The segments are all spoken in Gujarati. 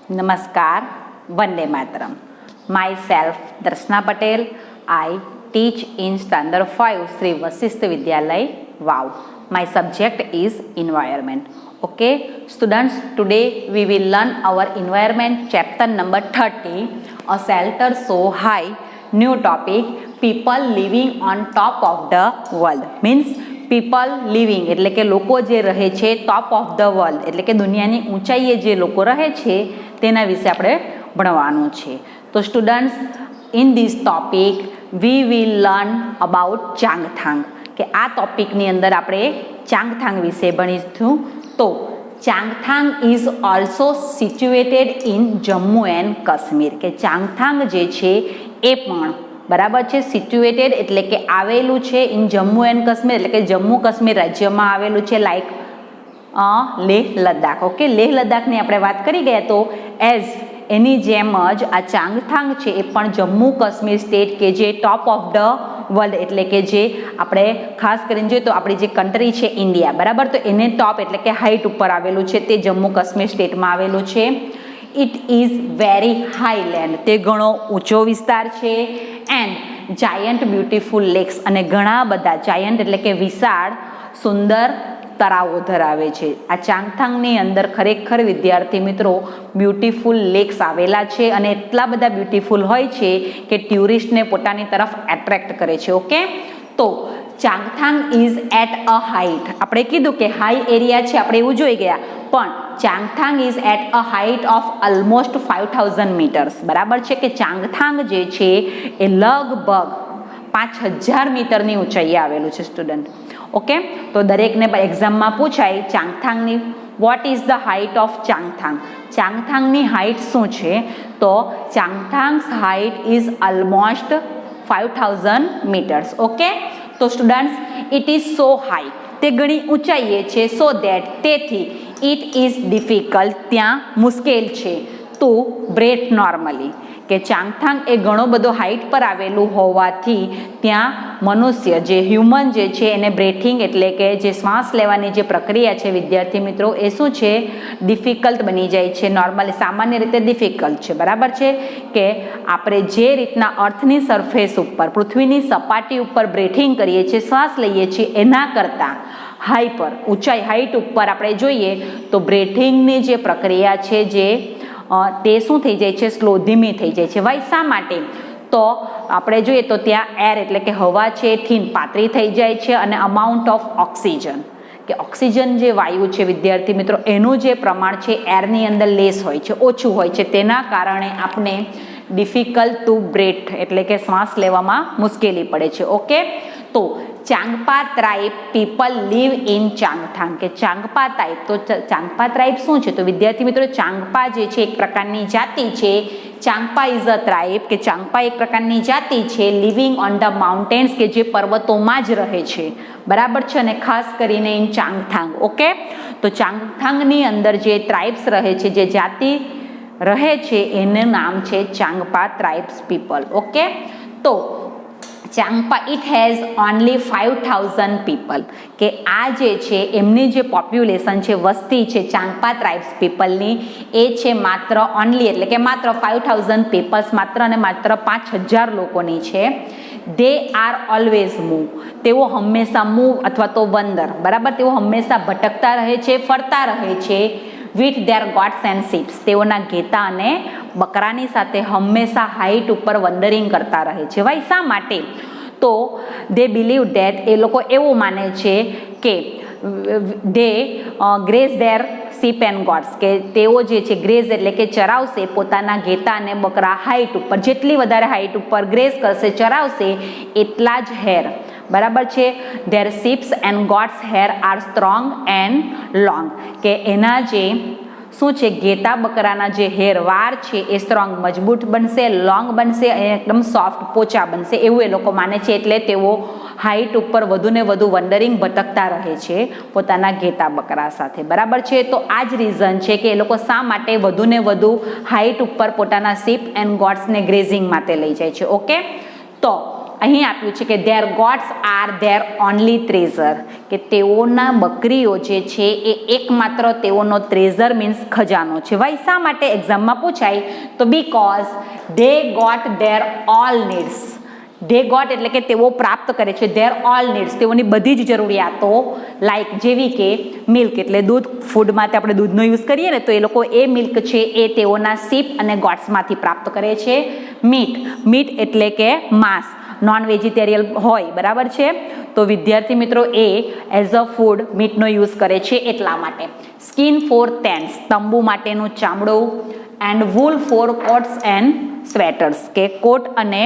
Namaskar, Vande Mataram. Myself, Darshana Patel. I teach in Standard 5, Sri Vasisth Vidyalay, Wow. My subject is environment. Okay, students, today we will learn our environment chapter number 30, a shelter so high. New topic, people living on top of the world. Means people living એટલે કે લોકો જે રહે છે ટોપ ઓફ ધ વર્લ્ડ એટલે કે દુનિયાની ઊંચાઈએ જે લોકો રહે છે તેના વિશે આપણે ભણવાનું છે. તો students, in this topic we will learn about Changthang કે આ ટોપિકની અંદર આપણે ચાંગથાંગ વિશે ભણીશું. તો Changthang is also situated in Jammu and Kashmir કે ચાંગથાંગ જે છે એ પણ બરાબર છે સિચ્યુએટેડ એટલે કે આવેલું છે ઇન જમ્મુ એન્ડ કાશ્મીર એટલે કે જમ્મુ કાશ્મીર રાજ્યમાં આવેલું છે લાઈક લેહ લદ્દાખ. ઓકે, લેહ લદ્દાખની આપણે વાત કરી ગયા તો એઝ એની જેમ જ આ ચાંગથાંગ છે એ પણ જમ્મુ કાશ્મીર સ્ટેટ કે જે ટોપ ઓફ ધ વર્લ્ડ એટલે કે જે આપણે ખાસ કરીને જોઈએ તો આપણી જે કન્ટ્રી છે ઇન્ડિયા બરાબર, તો એને ટોપ એટલે કે હાઈટ ઉપર આવેલું છે તે જમ્મુ કાશ્મીર સ્ટેટમાં આવેલું છે. It is very high land, તે ઘણો ઊંચો વિસ્તાર છે. એન્ડ જાયન્ટ બ્યુટીફુલ લેક્સ અને ઘણા બધા જાયન્ટ એટલે કે વિશાળ સુંદર તળાવો ધરાવે છે. આ ચાંગથાંગની અંદર ખરેખર વિદ્યાર્થી મિત્રો બ્યુટીફુલ લેક્સ આવેલા છે અને એટલા બધા બ્યુટીફુલ હોય છે કે ટુરિસ્ટને પોતાની તરફ એટ્રેક્ટ કરે છે. ઓકે, તો Changthang is at a height, આપણે કીધું કે હાઈ એરિયા છે આપણે એવું જોઈ ગયા, પણ Changthang is at a height of almost 5000 metres બરાબર છે કે ચાંગથાંગ જે છે એ લગભગ 5000 મીટરની ઊંચાઈએ આવેલું છે સ્ટુડન્ટ. ઓકે, તો દરેકને એક્ઝામમાં પૂછાય ચાંગથાંગની what is the height of Changthang, ચાંગથાંગની હાઈટ શું છે, તો Changthang's height is almost 5000 metres. Okay, તો students it is so high, તે ઘણી ઊંચાઈએ છે, સો દેટ તેથી ઇટ ઇઝ ડિફિકલ્ટ, ત્યાં મુશ્કેલ છે ટુ બ્રેથ નોર્મલી કે ચાંગથાંગ એ ઘણો બધો હાઈટ પર આવેલું હોવાથી ત્યાં મનુષ્ય જે હ્યુમન જે છે એને બ્રેથિંગ એટલે કે જે શ્વાસ લેવાની જે પ્રક્રિયા છે વિદ્યાર્થી મિત્રો એ શું છે ડિફિકલ્ટ બની જાય છે. નોર્મલી સામાન્ય રીતે ડિફિકલ્ટ છે બરાબર છે કે આપણે જે રીતના અર્થની સરફેસ ઉપર પૃથ્વીની સપાટી ઉપર બ્રેથિંગ કરીએ છીએ શ્વાસ લઈએ છીએ એના કરતાં હાઈ પર ઊંચાઈ હાઈટ ઉપર આપણે જોઈએ તો બ્રેથિંગની જે પ્રક્રિયા છે જે તે શું થઈ જાય છે સ્લો ધીમી થઈ જાય છે. વાય શા માટે, તો આપણે જોઈએ તો ત્યાં એર એટલે કે હવા છે થીન પાતળી થઈ જાય છે અને અમાઉન્ટ ઓફ ઓક્સિજન કે ઓક્સિજન જે વાયુ છે વિદ્યાર્થી મિત્રો એનું જે પ્રમાણ છે એરની અંદર લેસ હોય છે, ઓછું હોય છે, તેના કારણે આપણે ડિફિકલ્ટ ટુ બ્રેથ એટલે કે શ્વાસ લેવામાં મુશ્કેલી પડે છે. ઓકે, તો Changpa tribe people live in Changthang કે ચાંગપા ટ્રાઇબ, તો ચાંગપા ટ્રાઇબ શું છે, તો વિદ્યાર્થી મિત્રો ચાંગપા જે છે એક પ્રકારની જાતિ છે. ચાંગપા ઇઝ અ ટ્રાઇબ કે ચાંગપા એક પ્રકારની જાતિ છે લિવિંગ ઓન ધ માઉન્ટેન્સ કે જે પર્વતોમાં જ રહે છે બરાબર છે અને ખાસ કરીને ઇન ચાંગથાંગ. ઓકે, તો ચાંગથાંગની અંદર જે ટ્રાઇબ્સ રહે છે જે જાતિ રહે છે એનું નામ છે ચાંગપા ટ્રાઇબ્સ પીપલ. ઓકે, તો Changpa it has only 5000 people કે આ જે છે એમની જે પોપ્યુલેશન છે વસ્તી છે ચાંગપા ટ્રાઇબ્સ પીપલની એ છે માત્ર ઓનલી એટલે કે માત્ર 5000 પીપલ્સ માત્ર અને માત્ર 5000 લોકોની છે. દે આર ઓલવેઝ મૂવ, તેઓ હંમેશા મૂવ અથવા તો વંદર બરાબર, તેઓ હંમેશા ભટકતા રહે છે ફરતા રહે છે વિથ ધેર ગોટ્સ એન્ડ શીપ્સ, તેઓના ઘેટા અને બકરાની સાથે હંમેશા હાઈટ ઉપર વંડરિંગ કરતા રહે છે. વાય શા માટે, તો દે બિલીવ ધેટ એ લોકો એવું માને છે કે દે ગ્રેઝ ધેર શીપ એન્ડ ગોટ્સ કે તેઓ જે છે ગ્રેઝ એટલે કે ચરાવશે પોતાના ઘેટા અને બકરા હાઈટ ઉપર, જેટલી વધારે હાઈટ ઉપર ગ્રેઝ કરશે ચરાવશે એટલા જ હેર બરાબર છે. Their sheeps and goats hair are strong and long કે એના જે શું છે ઘેટા બકરાના જે હેર વાર છે એ સ્ટ્રોંગ મજબૂત બનશે, લોંગ બનશે અને એકદમ સોફ્ટ પોચા બનશે એવું એ લોકો માને છે. એટલે તેઓ હાઈટ ઉપર વધુ ને વધુ વંડરિંગ ભટકતા રહે છે પોતાના ઘેટા બકરા સાથે બરાબર છે. તો આ જ રીઝન છે કે એ લોકો શા માટે વધુ ને વધુ હાઈટ ઉપર પોતાના શીપ એન્ડ ગોટ્સને ગ્રેઝિંગ માટે લઈ જાય છે. ઓકે, તો અહીં આપ્યું છે કે there gods are there only treasure, કે તેઓના બકરીઓ જે છે એ એકમાત્ર તેઓનો ટ્રેઝર મીન્સ ખજાનો છે. વાય શા માટે એક્ઝામમાં પૂછાય તો because they got their all needs. They got એટલે કે તેઓ પ્રાપ્ત કરે છે, ધેર ઓલ નીડ્સ તેઓની બધી જ જરૂરિયાતો, લાઈક જેવી કે મિલ્ક એટલે દૂધ, ફૂડમાં આપણે દૂધનો યુઝ કરીએ ને તો એ લોકો એ મિલ્ક છે એ તેઓના શીપ અને ગોટ્સમાંથી પ્રાપ્ત કરે છે. મીટ એટલે કે માંસ, નોન વેજીટેરિયન હોય, બરાબર છે. તો વિદ્યાર્થી મિત્રો એ એઝ અ ફૂડ મીટનો યુઝ કરે છે એટલા માટે. સ્કિન ફોર ટેન્ટ્સ તંબુ માટેનું ચામડું, and wool for coats and sweaters કે કોટ અને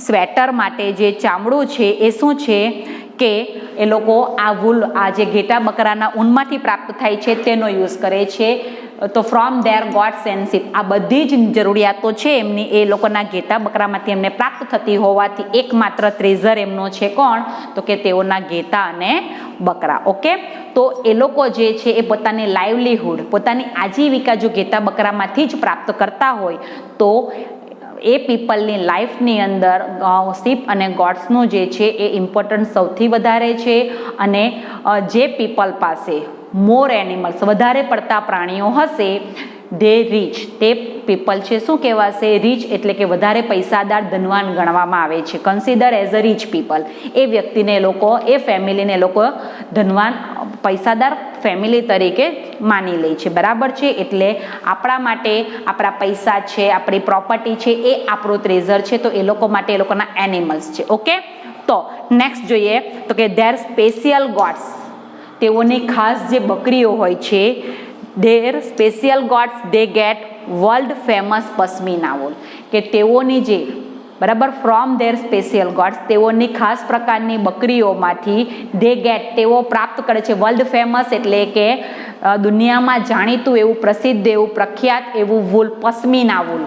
સ્વેટર માટે જે ચામડું છે એ શું છે કે એ લોકો આ વૂલ, આ જે ઘેટા બકરાના ઊનમાંથી પ્રાપ્ત થાય છે તેનો યુઝ કરે છે. તો from their goats and sheep, આ બધી જ જરૂરિયાતો છે એમની એ લોકોના ઘેટા બકરામાંથી એમને પ્રાપ્ત થતી હોવાથી એકમાત્ર ટ્રેઝર એમનો છે કોણ તો કે તેઓના ઘેટા અને બકરા. ઓકે, તો એ લોકો જે છે એ પોતાની લાઇવલીહુડ, પોતાની આજીવિકા જો ઘેટા બકરામાંથી જ પ્રાપ્ત કરતા હોય તો એ પીપલની લાઈફની અંદર શીપ અને ગોડ્સનું જે છે એ ઇમ્પોર્ટન્સ સૌથી વધારે છે. અને જે પીપલ પાસે મોર એનિમલ્સ, વધારે પડતા પ્રાણીઓ હશે, ધે રીચ, તે પીપલ છે શું કહેવાશે? રીચ એટલે કે વધારે પૈસાદાર, ધનવાન ગણવામાં આવે છે. Consider as a rich people, એ વ્યક્તિને લોકો, એ ફેમિલીને લોકો ધનવાન, પૈસાદાર ફેમિલી તરીકે માની લે છે, બરાબર છે. એટલે આપણા માટે આપણા પૈસા છે, આપણી પ્રોપર્ટી છે એ આપણું ટ્રેઝર છે, તો એ લોકો માટે એ લોકોના એનિમલ્સ છે. ઓકે, તો નેક્સ્ટ જોઈએ તો કે ધેર સ્પેશિયલ ગોડ્સ, તેઓની ખાસ જે બકરીઓ હોય છે, their special goats they get world famous pashmina wool, કે તેઓની જે, બરાબર, ફ્રોમ ધેર સ્પેશિયલ ગોડ્સ તેઓની ખાસ પ્રકારની બકરીઓમાંથી ધે ગેટ તેઓ પ્રાપ્ત કરે છે વર્લ્ડ ફેમસ એટલે કે દુનિયામાં જાણીતું એવું, પ્રસિદ્ધ એવું, પ્રખ્યાત એવું વૂલ, પશ્મિના વૂલ.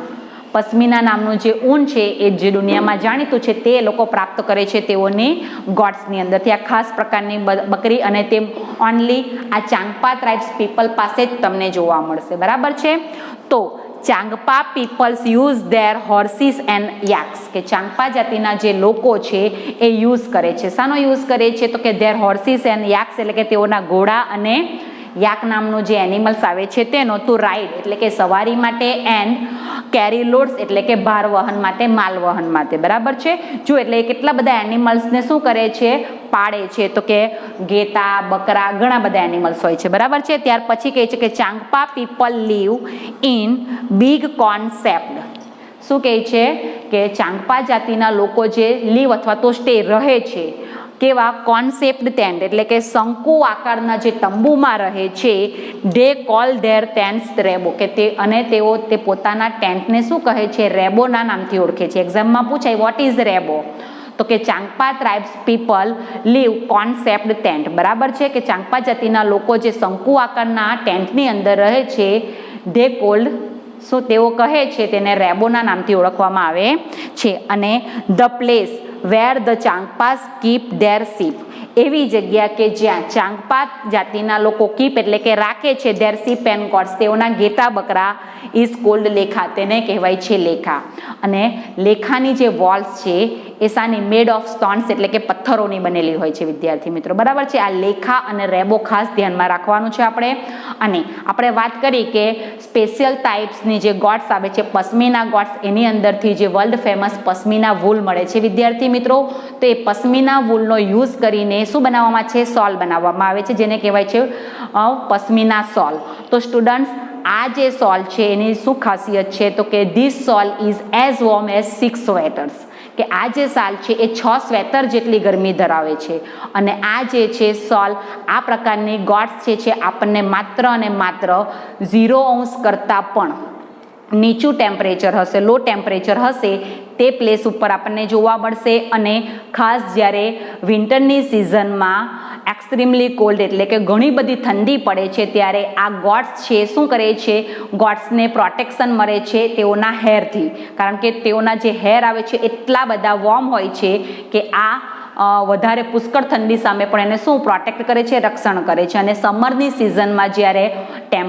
પશ્મિના નામનું જે ઊન છે એ જે દુનિયામાં જાણીતું છે તે લોકો પ્રાપ્ત કરે છે તેઓની ગોડ્સની અંદરથી આ ખાસ પ્રકારની બકરી. અને તે ઓનલી આ ચાંગપા ટ્રાઇબ્સ પીપલ પાસે જ તમને જોવા મળશે, બરાબર છે. તો Changpa people's use there હોર્સીસ and યાક્સ, કે ચાંગપા જાતિના જે લોકો છે એ યુઝ કરે છે, શાનો યુઝ કરે છે તો કે ધેર હોર્સીસ એન્ડ યાક્સ એટલે કે તેઓના ઘોડા અને યાક નામનું જે એનિમલ્સ આવે છે તેનો, ટુ રાઇડ એટલે કે સવારી માટે, એન્ડ કેરી લોડ્સ એટલે કે ભાર વહન માટે, માલ વહન માટે, બરાબર છે. જો એટલે કેટલા બધા એનિમલ્સને શું કરે છે? પાળે છે. તો કે ઘેટા, બકરા, ઘણા બધા એનિમલ્સ હોય છે, બરાબર છે. ત્યાર પછી કહે છે કે Changpa people live in big concept. શું કહે છે કે ચાંગપા જાતિના લોકો જે લીવ અથવા તો સ્ટે રહે છે, કેવા? કોન્સેપ્ટ ટેન્ટ એટલે કે શંકુ આકારના જે તંબુમાં રહે છે. ધે કોલ ધેર ટેન્ટ્સ રેબો, કે તે, અને તેઓ તે પોતાના ટેન્ટને શું કહે છે? રેબોના નામથી ઓળખે છે. એક્ઝામમાં પૂછાય વોટ ઇઝ રેબો તો કે Changpa tribes people live concept tent, બરાબર છે. કે ચાંગપા જાતિના લોકો જે શંકુ આકારના ટેન્ટની અંદર રહે છે, ધે કોલ્ડ, શું તેઓ કહે છે તેને રેબોના નામથી ઓળખવામાં આવે છે. અને the place where the Changpas keep their sheep, એવી જગ્યા કે જ્યાં ચાંગપા જાતિના લોકો કીપ એટલે કે રાખે છે ધેર શીપ એન્ડ ગોડ્સ, તેઓના ઘેટા બકરા, ઇઝ કોલ્ડ લેખા, તેને કહેવાય છે લેખા. અને લેખાની જે વોલ્સ છે એ શાની? મેડ ઓફ સ્ટોન્સ એટલે કે પથ્થરોની બનેલી હોય છે વિદ્યાર્થી મિત્રો, બરાબર છે. આ લેખા અને રેબો ખાસ ધ્યાનમાં રાખવાનું છે આપણે. અને આપણે વાત કરી કે સ્પેશિયલ ટાઈપ્સની જે ગોડ્સ આવે છે, પશ્મિના ગોડ્સ, એની અંદરથી જે વર્લ્ડ ફેમસ પશ્મિના વૂલ મળે છે વિદ્યાર્થી મિત્રો. તો એ પશ્મિના વૂલનો યુઝ કરીને શું બનાવવામાં છે? સોલ બનાવવામાં આવે છે, જેને કહેવાય છે પશ્મિના સોલ. તો સ્ટુડન્ટ્સ, આ જે સોલ છે એની શું ખાસિયત છે તો કે this solve is as warm as 6 sweaters, કે આ જે સાલ છે એ 6 સ્વેટર જેટલી ગરમી ધરાવે છે. અને આ જે છે સોલ, આ પ્રકારની ગોડ્સ છે આપણને માત્ર અને માત્ર 0° કરતાં પણ નીચું ટેમ્પરેચર હશે, લો ટેમ્પરેચર હશે તે પ્લેસ ઉપર આપણને જોવા મળશે. અને ખાસ જ્યારે વિન્ટરની સિઝનમાં એક્સ્ટ્રીમલી કોલ્ડ એટલે કે ઘણી બધી ઠંડી પડે છે ત્યારે આ ગોડ્સ છે શું કરે છે? ગોડ્સને પ્રોટેક્શન મળે છે તેઓના હેરથી, કારણ કે તેઓના જે હેર આવે છે એટલા બધા વોર્મ હોય છે કે આ વધારે પુષ્કળ ઠંડી સામે પણ એને શું પ્રોટેક્ટ કરે છે? રક્ષણ કરે છે. અને સમરની સિઝનમાં જ્યારે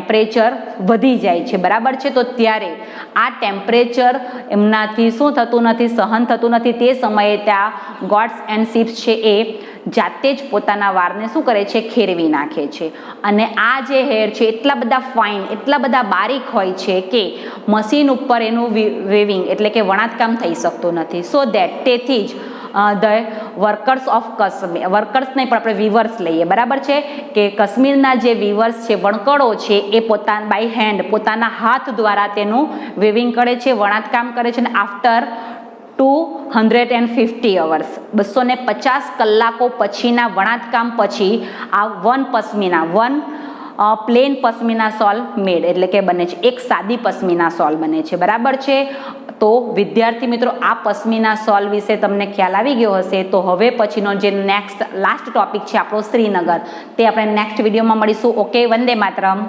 ટેમ્પરેચર વધી જાય છે, બરાબર છે. તો ત્યારે આ ટેમ્પરેચર એમનાથી શું થતું નથી, સહન થતું નથી. તે સમયે ત્યાં ગોડ્સ એન્ડ શિપ્સ છે એ જાતે જ પોતાના વાળને શું કરે છે, ખેરવી નાખે છે. અને આ જે હેર છે એટલા બધા ફાઇન, એટલા બધા બારીક હોય છે કે મશીન ઉપર એનું વેવિંગ એટલે કે વણાટકામ થઈ શકતું નથી. સો દેટ તેથી જ the workers of Kashmir, workers નહીં પણ આપણે વીવર્સ લઈએ, બરાબર છે, કે કાશ્મીરના જે વીવર્સ છે, વણકરો છે, એ પોતાના બાય હેન્ડ પોતાના હાથ દ્વારા તેનું વેવિંગ કરે છે, વણાટકામ કરે છે. અને આફ્ટર 250 અવર્સ 250 કલાકો પછીના વણાટકામ પછી આ વન પ્લેન પશ્મિના સોલ મેડ એટલે કે બને છે, એક સાદી પશ્મિના સોલ બને છે, બરાબર છે. તો વિદ્યાર્થી મિત્રો, આ પશ્મિના સોલ વિશે તમને ખ્યાલ આવી ગયો હશે. તો હવે પછીનો જે લાસ્ટ ટોપિક છે આપણો શ્રીનગર, તે આપણે નેક્સ્ટ વિડીયોમાં મળીશું. ઓકે, વંદે માતરમ.